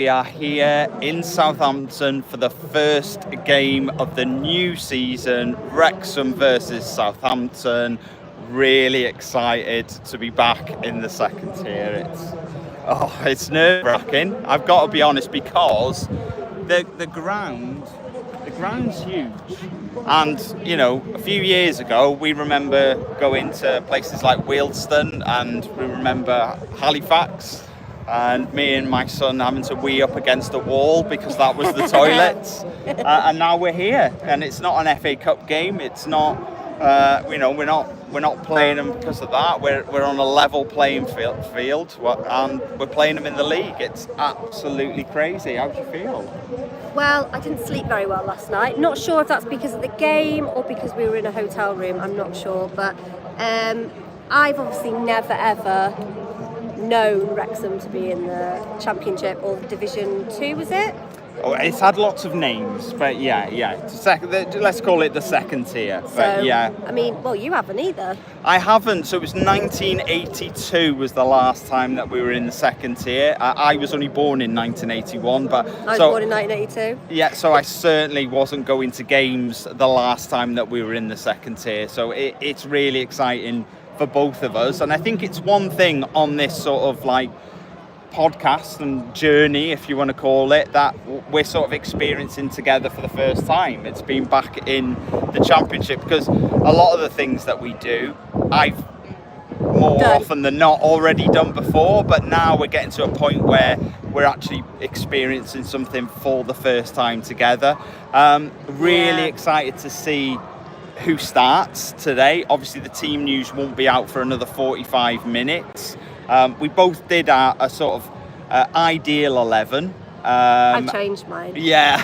We are here in Southampton for the first game of the new season, Wrexham versus Southampton. Really excited to be back in the second tier. It's nerve-wracking. I've got to be honest, because the ground's huge. And, you know, a few years ago, we remember going to places like Wealdstone, and we remember Halifax, and me and my son having to wee up against a wall because that was the toilets. And now we're here, and it's not an FA Cup game. It's not, we're not playing them because of that. We're on a level playing field, and we're playing them in the league. It's absolutely crazy. How do you feel? Well, I didn't sleep very well last night. Not sure if that's because of the game or because we were in a hotel room. I'm not sure, but I've obviously never ever known Wrexham to be in the Championship or Division 2, was it? Oh, it's had lots of names, but yeah. Let's call it the second tier. But yeah. I mean, well, you haven't either. I haven't. So it was 1982 was the last time that we were in the second tier. I was only born in 1981, but I was born in 1982. Yeah, so I certainly wasn't going to games the last time that we were in the second tier. So it's really exciting for both of us, and I think it's one thing on this sort of like podcast and journey, if you want to call it, that we're sort of experiencing together for the first time. It's been back in the Championship, because a lot of the things that we do, I've more often than not already done before, but now we're getting to a point where we're actually experiencing something for the first time together. Really excited to see who starts today. Obviously the team news won't be out for another 45 minutes. We both did a sort of ideal 11. I've changed mine. Yeah,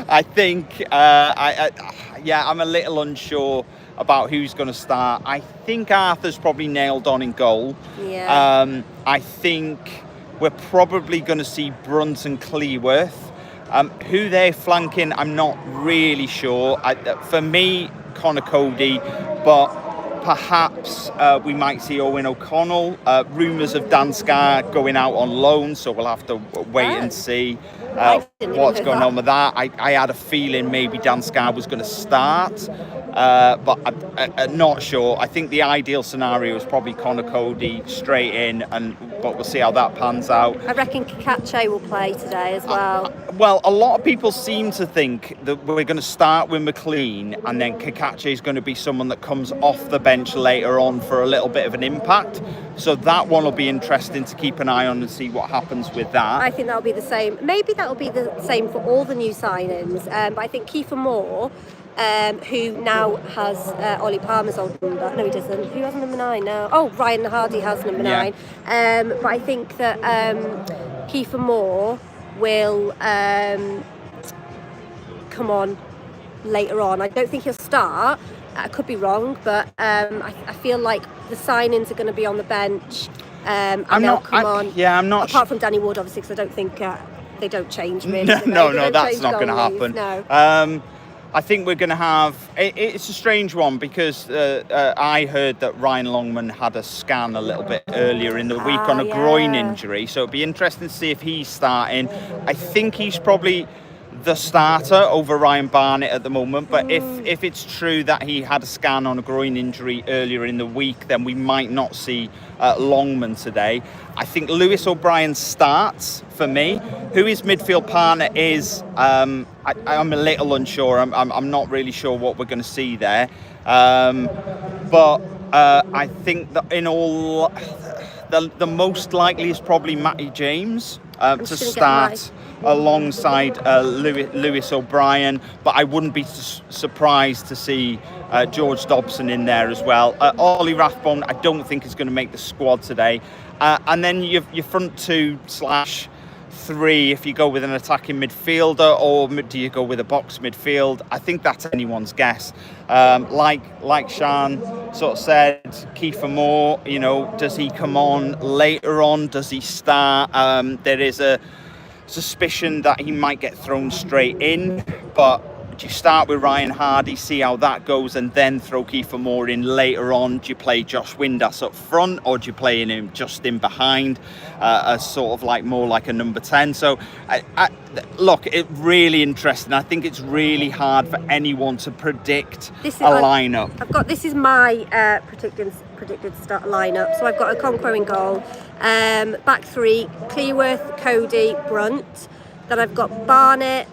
I think, I'm a little unsure about who's going to start. I think Arthur's probably nailed on in goal. Yeah. I think we're probably going to see Brunt and Cleworth. Who they're flanking, I'm not really sure. For me, Connor Cody, but perhaps we might see Owen O'Connell. Rumours of Dan Scarr going out on loan, so we'll have to wait and see what's going on with that. I had a feeling maybe Dan Scarr was going to start, but I'm not sure. I think the ideal scenario is probably Connor Cody straight in, but we'll see how that pans out. I reckon Kakache will play today as well. Well, a lot of people seem to think that we're going to start with McLean, and then Kakache is going to be someone that comes off the bench later on for a little bit of an impact. So that one will be interesting to keep an eye on and see what happens with that. I think that'll be the same. Maybe that'll be the same for all the new signings. But I think Kiefer Moore, who now has Ollie Palmer's old number. No, he doesn't. Who has number 9 now? Oh, Ryan Hardy has number 9. But I think that Kiefer Moore will come on later on. I don't think he'll start. I could be wrong, but I feel like the signings are going to be on the bench, and they'll come on. Yeah, I'm not. Apart from Danny Ward, obviously, because I don't think they don't change really. No, that's not going to happen. No. I think we're going to have. It's a strange one, because I heard that Ryan Longman had a scan a little bit earlier in the week on a groin injury, so it'd be interesting to see if he's starting. I think he's probably the starter over Ryan Barnett at the moment, but if it's true that he had a scan on a groin injury earlier in the week, then we might not see Longman today. I think Lewis O'Brien starts for me. Who his midfield partner is, I'm a little unsure. I'm not really sure what we're going to see there, but I think that in all, the most likely is probably Matty James to start alongside Lewis O'Brien, but I wouldn't be surprised to see George Dobson in there as well. Ollie Rathbone, I don't think is going to make the squad today. And then your front 2/3, if you go with an attacking midfielder, or do you go with a box midfield? I think that's anyone's guess. Like Sean sort of said, Kiefer Moore, does he come on later on? Does he start? There is a suspicion that he might get thrown straight in, but Do you start with Ryan Hardy, see how that goes, and then throw Kiefer Moore in later on? Do you play Josh Windass up front, or do you play him just in behind, as sort of like more like a number 10? So, look, it's really interesting. I think it's really hard for anyone to predict a lineup. This is my predicted start lineup. So I've got a Okonkwo in goal, back three, Cleworth, Cody, Brunt. Then I've got Barnett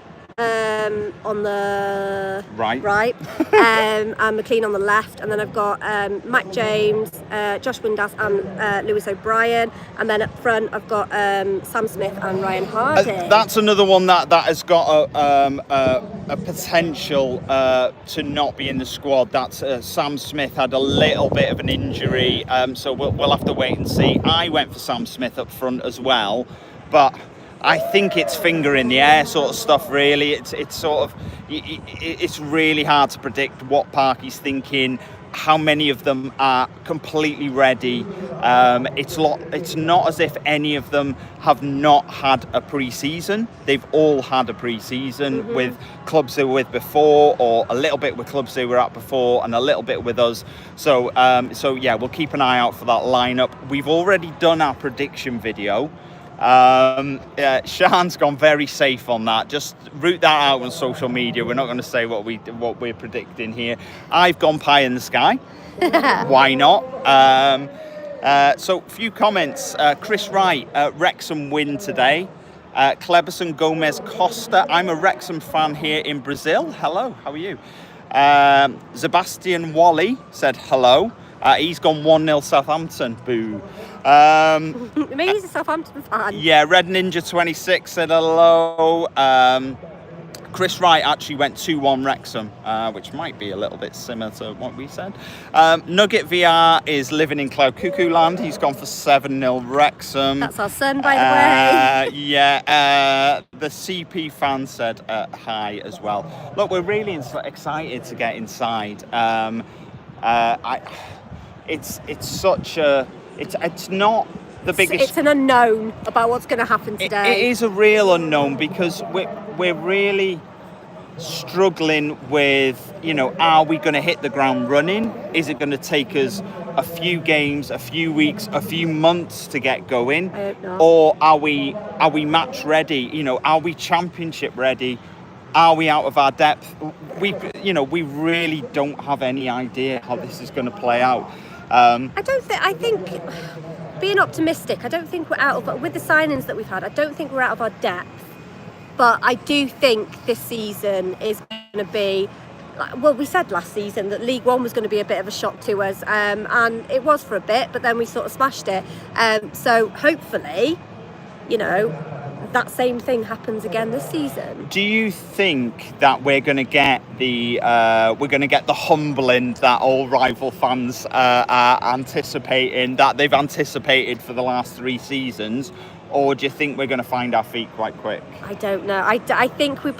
on the right, and McLean on the left, and then I've got Matt James, Josh Windass, and Lewis O'Brien, and then up front I've got Sam Smith and Ryan Hardy. That's another one that has got a potential to not be in the squad. That's Sam Smith had a little bit of an injury, so we'll have to wait and see. I went for Sam Smith up front as well, but I think it's finger in the air sort of stuff, really. It's sort of, it's really hard to predict what Parky's thinking, how many of them are completely ready. It's not as if any of them have not had a pre-season. They've all had a pre-season with clubs they were with before, or a little bit with clubs they were at before, and a little bit with us. So yeah, we'll keep an eye out for that lineup. We've already done our prediction video. Sean's gone very safe on that. Just root that out on social media. We're not going to say what we're predicting here. I've gone pie in the sky. Why not? So few comments. Chris Wright, Wrexham win today. Cleberson Gomez Costa, I'm a Wrexham fan here in Brazil. Hello, how are you? Sebastian Wally said hello. He's gone 1-0 Southampton. Boo. Maybe he's a Southampton fan. Yeah, Red Ninja 26 said hello. Chris Wright actually went 2-1 Wrexham, which might be a little bit similar to what we said. Nugget VR is living in Cloud Cuckoo Land. He's gone for 7-0 Wrexham. That's our son, by the way. Yeah, the CP fan said hi as well. Look, we're really excited to get inside. It's not the biggest. It's an unknown about what's going to happen today. It is a real unknown, because we're really struggling with, are we going to hit the ground running? Is it going to take us a few games, a few weeks, a few months to get going? I hope not. Or are we match ready? Are we championship ready? Are we out of our depth? We really don't have any idea how this is going to play out. I think being optimistic, I don't think we're with the signings that we've had, I don't think we're out of our depth. But I do think this season is going to be, well, we said last season that League One was going to be a bit of a shock to us, and it was for a bit, but then we sort of smashed it. So hopefully, that same thing happens again this season. Do you think that we're going to get the humbling that all rival fans are anticipating, that they've anticipated for the last 3 seasons, or do you think we're going to find our feet quite quick? I don't know. I think we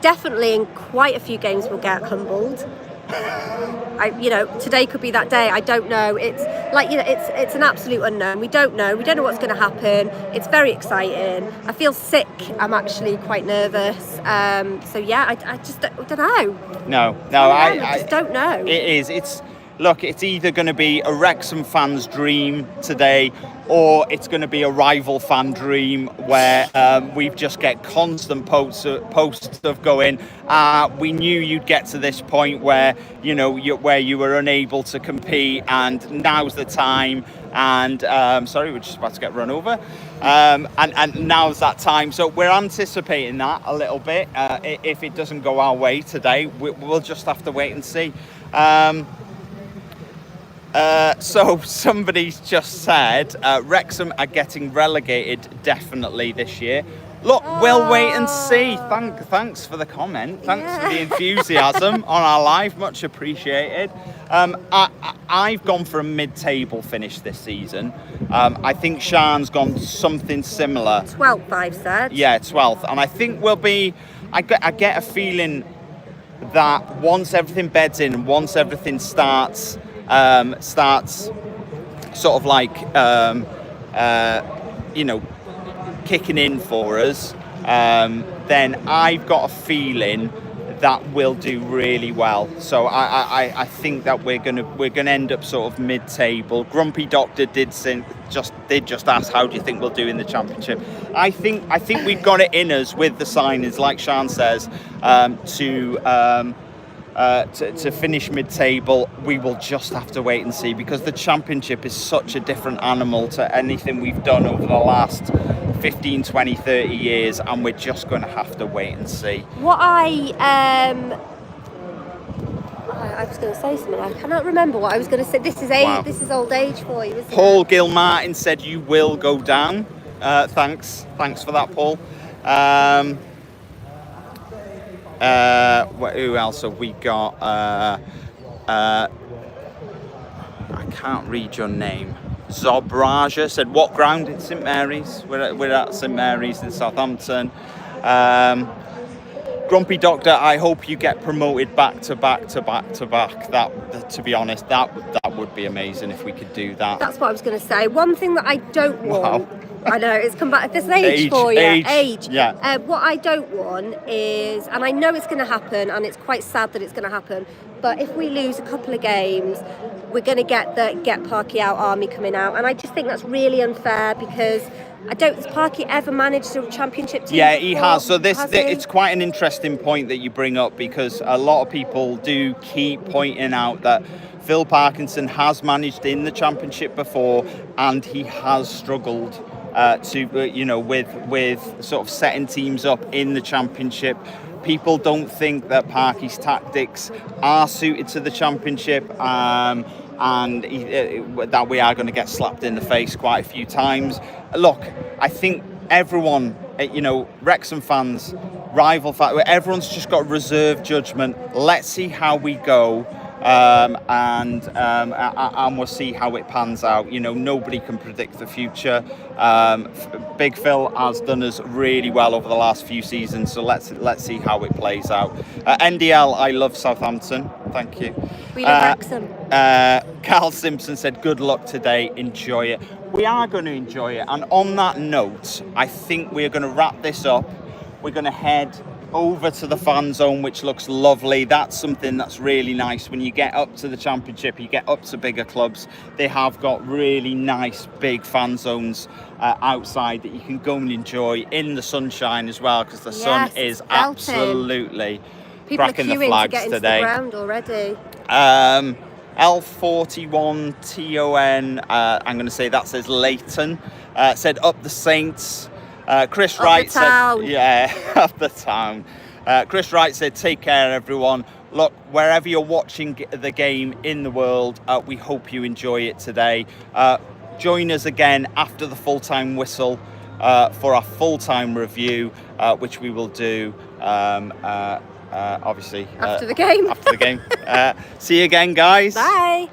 definitely in quite a few games we'll get humbled. Today could be that day. I don't know. It's like, it's an absolute unknown. We don't know what's going to happen. It's very exciting. I feel sick. I'm actually quite nervous. So yeah, I just don't know. I just don't know. It is. It's either going to be a Wrexham fan's dream today, or it's going to be a rival fan dream where we just get constant posts of going, we knew you'd get to this point where where you were unable to compete, and now's the time. And sorry, we're just about to get run over. And now's that time. So we're anticipating that a little bit. If it doesn't go our way today, we'll just have to wait and see. So somebody's just said Wrexham are getting relegated definitely this year. Look, we'll wait and see. Thanks for the comment. Thanks for the enthusiasm on our live. Much appreciated. I've gone for a mid-table finish this season. I think Sean's gone something similar. 12th, I've said. Yeah, 12th. And I think we'll be... I get a feeling that once everything beds in, once everything starts sort of like kicking in for us, then I've got a feeling that will do really well. So I think that we're gonna end up sort of mid-table. Grumpy Doctor did just ask, how do you think we'll do in the Championship? I think we've got it in us with the signings, like Sean says, to finish mid-table. We will just have to wait and see, because the Championship is such a different animal to anything we've done over the last 15, 20, 30 years, and we're just going to have to wait and see. What I was going to say something. I cannot remember what I was going to say. This is Wow. This is old age for you, isn't Paul it? Gilmartin said you will go down. Thanks for that, Paul. Who else have we got? I can't read your name. Zobraja said, what ground in St Mary's? We're at St Mary's in Southampton. Grumpy Doctor, I hope you get promoted back to back. That, to be honest, that would be amazing if we could do that. That's what I was going to say. One thing that I don't want. Wow. I know, it's come back. This age for you. Age. Yeah. What I don't want is, and I know it's going to happen, and it's quite sad that it's going to happen, but if we lose a couple of games, we're going to get the Get Parky Out army coming out. And I just think that's really unfair, because has Parky ever managed a Championship team Yeah, before? he has. So Has he? it's quite an interesting point that you bring up, because a lot of people do keep pointing out that Phil Parkinson has managed in the Championship before, and he has struggled with sort of setting teams up in the Championship. People don't think that Parky's tactics are suited to the Championship, and that we are going to get slapped in the face quite a few times. Look, I think everyone, Wrexham fans, rival fans, everyone's just got reserved judgment. Let's see how we go. And we'll see how it pans out. Nobody can predict the future. Big Phil has done us really well over the last few seasons, so let's see how it plays out. NDL, I love Southampton. Thank you. We love Wrexham. Carl Simpson said, good luck today, enjoy it. We are going to enjoy it, and on that note, I think we're going to wrap this up. We're going to head over to the fan zone, which looks lovely. That's something that's really nice. When you get up to the Championship, you get up to bigger clubs, they have got really nice big fan zones outside that you can go and enjoy in the sunshine as well, because the sun is belting. Absolutely People cracking are queuing the flags to get into today. the ground already. L41TON, I'm going to say that says Leighton, said up the Saints. Chris Wright said, up the town. Chris Wright said, take care, everyone. Look, wherever you're watching the game in the world, we hope you enjoy it today. Join us again after the full-time whistle for our full-time review, which we will do, obviously. After the game. After the game. See you again, guys. Bye.